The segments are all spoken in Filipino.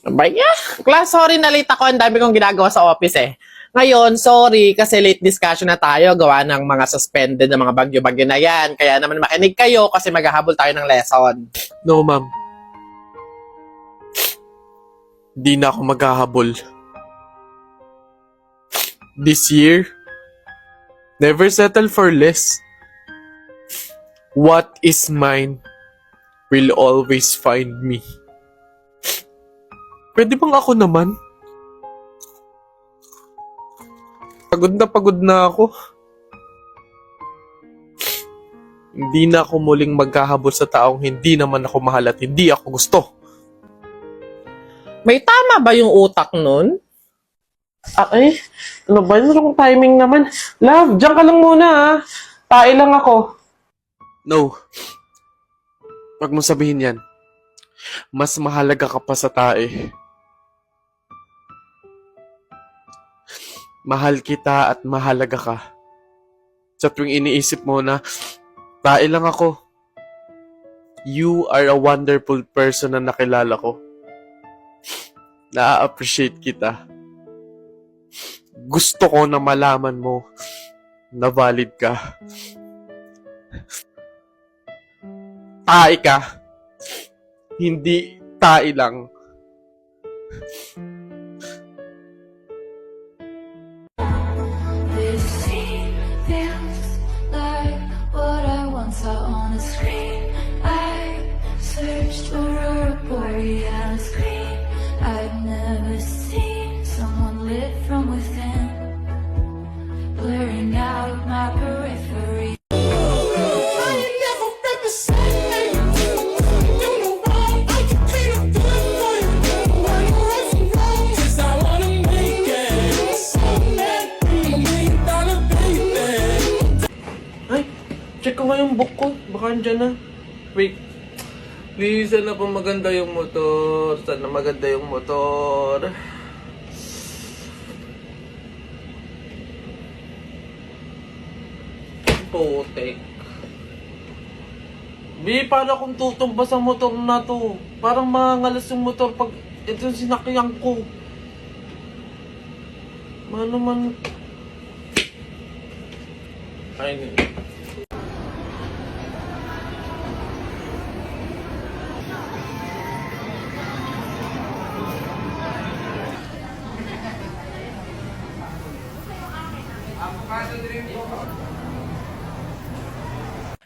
Baya, class, sorry na late ako. Ang dami kong ginagawa sa office eh. Ngayon, sorry kasi late discussion na tayo gawa ng mga suspended na mga bagyo-bagyo na yan. Kaya naman makinig kayo kasi maghahabol tayo ng lesson. No, ma'am. Di na ako maghahabol. This year, never settle for less. What is mine will always find me. Pwede bang ako naman? Pagod na ako. Hindi na ako muling maghahabol sa taong hindi naman ako mahal at hindi ako gusto. May tama ba yung utak nun? Ay, ano ba yun? Wrong timing naman. Love, diyan ka lang muna ha. Tae lang ako. No. Wag mo sabihin yan. Mas mahalaga ka pa sa tae. Mahal kita at mahalaga ka. Sa tuwing iniisip mo na, tae lang ako. You are a wonderful person na nakilala ko. Na-appreciate kita. Gusto ko na malaman mo na valid ka. Tae ka. Hindi tae lang. This scene feels like what I once saw on a screen. I searched for a boreal screen. I'd never seen someone lit from within, blurring out my periphery. Ay, check ko nga yung book ko. Baka andyan na. Wait. Please, sana po maganda yung motor. Sana maganda yung motor. Putek. Bi, para kung tutumba sa motor na to. Parang mangalas yung motor pag ito yung sinakyan ko. Mano man. Ay,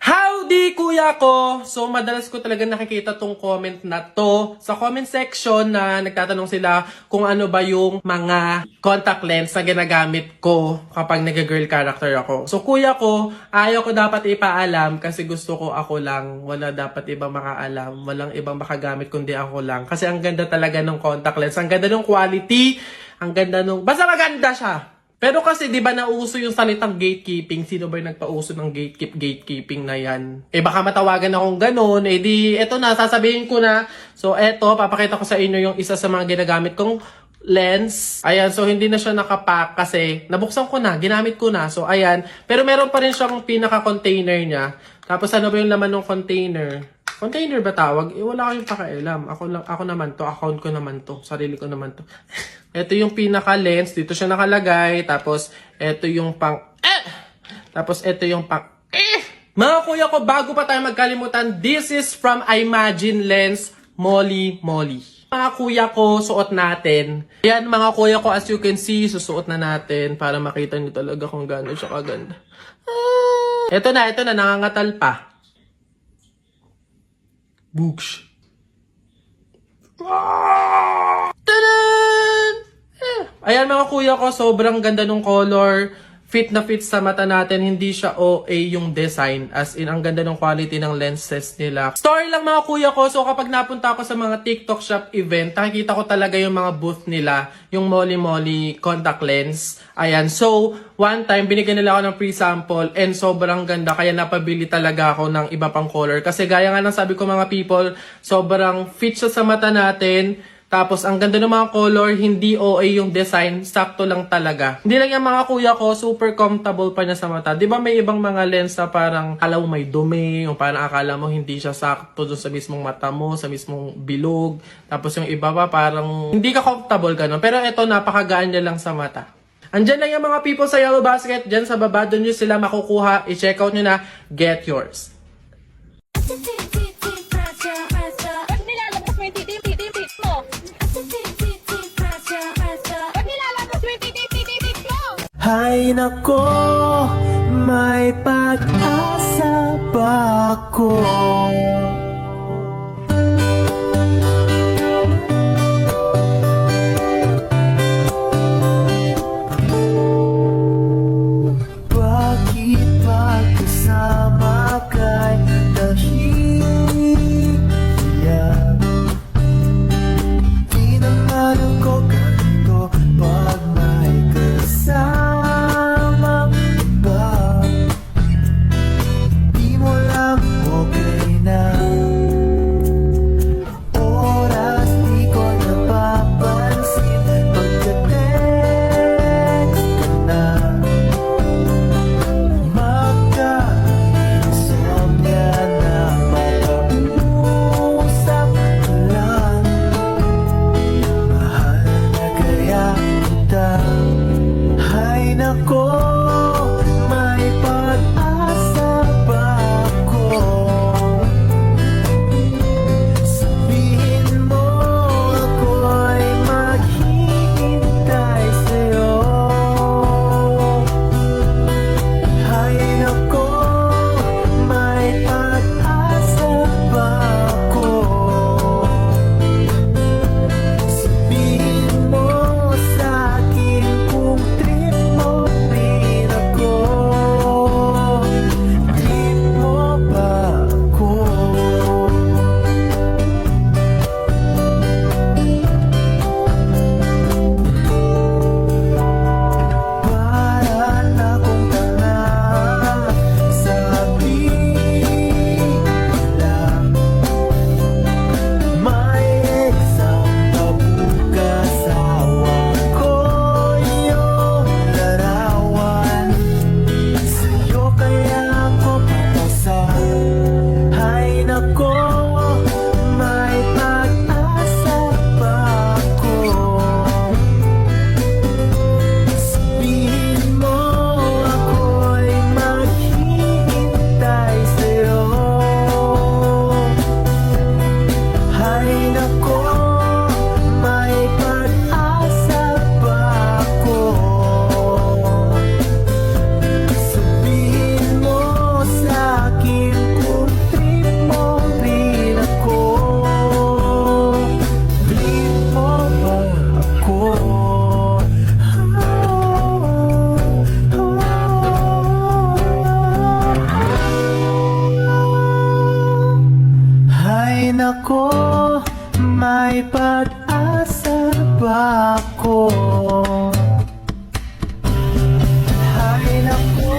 howdy, kuya ko! So, madalas ko talaga nakikita tong comment na to sa comment section na nagtatanong sila kung ano ba yung mga contact lens na ginagamit ko kapag nag-girl character ako. So, kuya ko, ayaw ko dapat ipaalam kasi gusto ko ako lang. Wala dapat ibang makaalam. Walang ibang makagamit kundi ako lang. Kasi ang ganda talaga ng contact lens. Ang ganda ng quality. Ang ganda nung... Basta maganda siya! Pero kasi 'di ba nauso yung salitang gatekeeping? Sino ba yung nagpauso ng gatekeeping na 'yan? Eh baka matawagan akong ganun, eh di eto na sasabihin ko na. So eto, papakita ko sa inyo yung isa sa mga ginagamit kong lens. Ayan, so hindi na siya nakapack kasi nabuksan ko na, ginamit ko na. So ayan, pero meron pa rin siyang pinaka-container niya. Tapos ano ba yung laman ng container? Container ba tawag? Eh, wala kayong pakialam. Ako naman to. Account ko naman to. Sarili ko naman to. Ito yung pinaka-lens. Dito siya nakalagay. Tapos, ito yung pang... Tapos, ito yung pang... Mga kuya ko, bago pa tayo magkalimutan, this is from Imagine Lens Molly Molly. Mga kuya ko, suot natin. Yan, mga kuya ko, as you can see, susuot na natin para makita niyo talaga kung gano'n siya kaganda. Ito na, nangangatal pa. Books. Ayan mga kuya ko, sobrang ganda ng color. Fit na fit sa mata natin. Hindi siya OA yung design. As in, ang ganda ng quality ng lenses nila. Story lang mga kuya ko. So kapag napunta ako sa mga TikTok shop event, nakikita ko talaga yung mga booth nila. Yung Molly Molly contact lens. Ayan. So, one time, binigyan nila ako ng free sample. And sobrang ganda. Kaya napabili talaga ako ng iba pang color. Kasi gaya nga ng sabi ko mga people, sobrang fit siya sa mata natin. Tapos, ang ganda ng mga color, hindi OA yung design, sakto lang talaga. Hindi lang yung mga kuya ko, super comfortable pa niya sa mata. Di ba may ibang mga lens na parang akala mo may dumi, o parang akala mo hindi siya sakto dun sa mismong mata mo, sa mismong bilog. Tapos yung iba pa parang hindi ka comfortable ganun. Pero ito, napakagaan niya lang sa mata. Andyan lang yung mga people sa Yellow Basket, dyan sa baba, dun nyo sila makukuha. I-check out nyo na, get yours. Ba't nilalabas mo yung titi-titi-tit mo? Ba't nilalabas mo yung titi-titi-tit mo? Hay nako, may pag-asa ba ako? Bakit pagkasama kay nahihiyan? Di naman ako ganito pag may kasama iba. Di mo lang okay na. Oras di ko napapansin pagka-text ka na. Magka-insomnia na makausap ka lang. Mahal na kaya kita. Hay nako, may pag-asa ba ako? Sabihin mo ako'y maghihintay sa'yo. Hay nako, may pag-asa ba ako? Sabihin mo sa'kin kung trip mo rin ako. Trip mo ba ako? Para na kong tanga sa bigla. May exam pa bukas, awan ko iyong larawan. Sa'yo kaya ako papasa. Hay nako, may pag-asa pa ako. Sabihin mo ako'y maghihintay sa'yo. Hay nako, may pag-asa pa ako. Sabihin mo sa'kin kung trip mo rin ako. Trip mo ba ako? Hay nako, may pag-asa ba ako? Hay nako,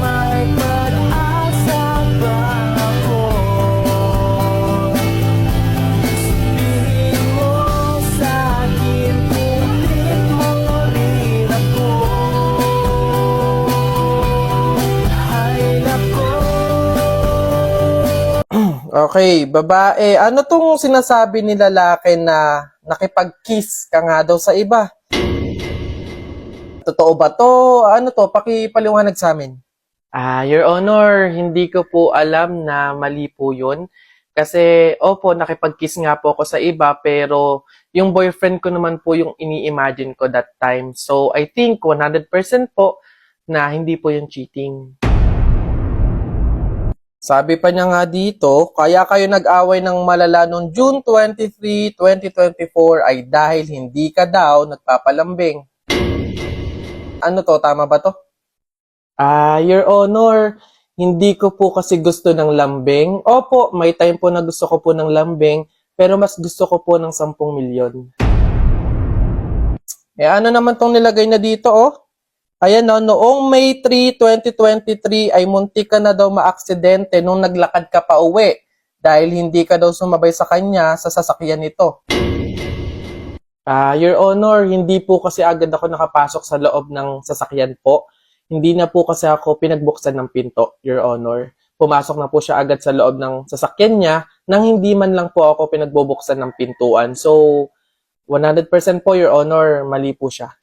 may pag-asa ba ako? Sabihin mo sa'kin kung trip mo rin ako. Hay nako. Okay, babae, ano tong sinasabi ni lalaki na nakipag-kiss ka nga daw sa iba? Totoo ba to? Ano to? Pakipaliwanag sa amin. Your Honor, hindi ko po alam na mali po yun. Kasi, opo, nakipag-kiss nga po ako sa iba, pero yung boyfriend ko naman po yung ini-imagine ko that time. So, I think 100% po na hindi po yung cheating. Sabi pa niya nga dito, kaya kayo nag-away ng malala noong June 23, 2024 ay dahil hindi ka daw nagpapalambing. Ano to? Tama ba to? Your Honor, hindi ko po kasi gusto ng lambing. Opo, may time po na gusto ko po ng lambing, pero mas gusto ko po ng 10 milyon. Ano naman tong nilagay na dito, oh? Ayan, no, noong May 3, 2023 ay muntik ka na daw maaksidente nung naglakad ka pa uwi dahil hindi ka daw sumabay sa kanya sa sasakyan nito. Your Honor, hindi po kasi agad ako nakapasok sa loob ng sasakyan po. Hindi na po kasi ako pinagbuksan ng pinto, Your Honor. Pumasok na po siya agad sa loob ng sasakyan niya nang hindi man lang po ako pinagbubuksan ng pintuan. So, 100% po, Your Honor, mali po siya.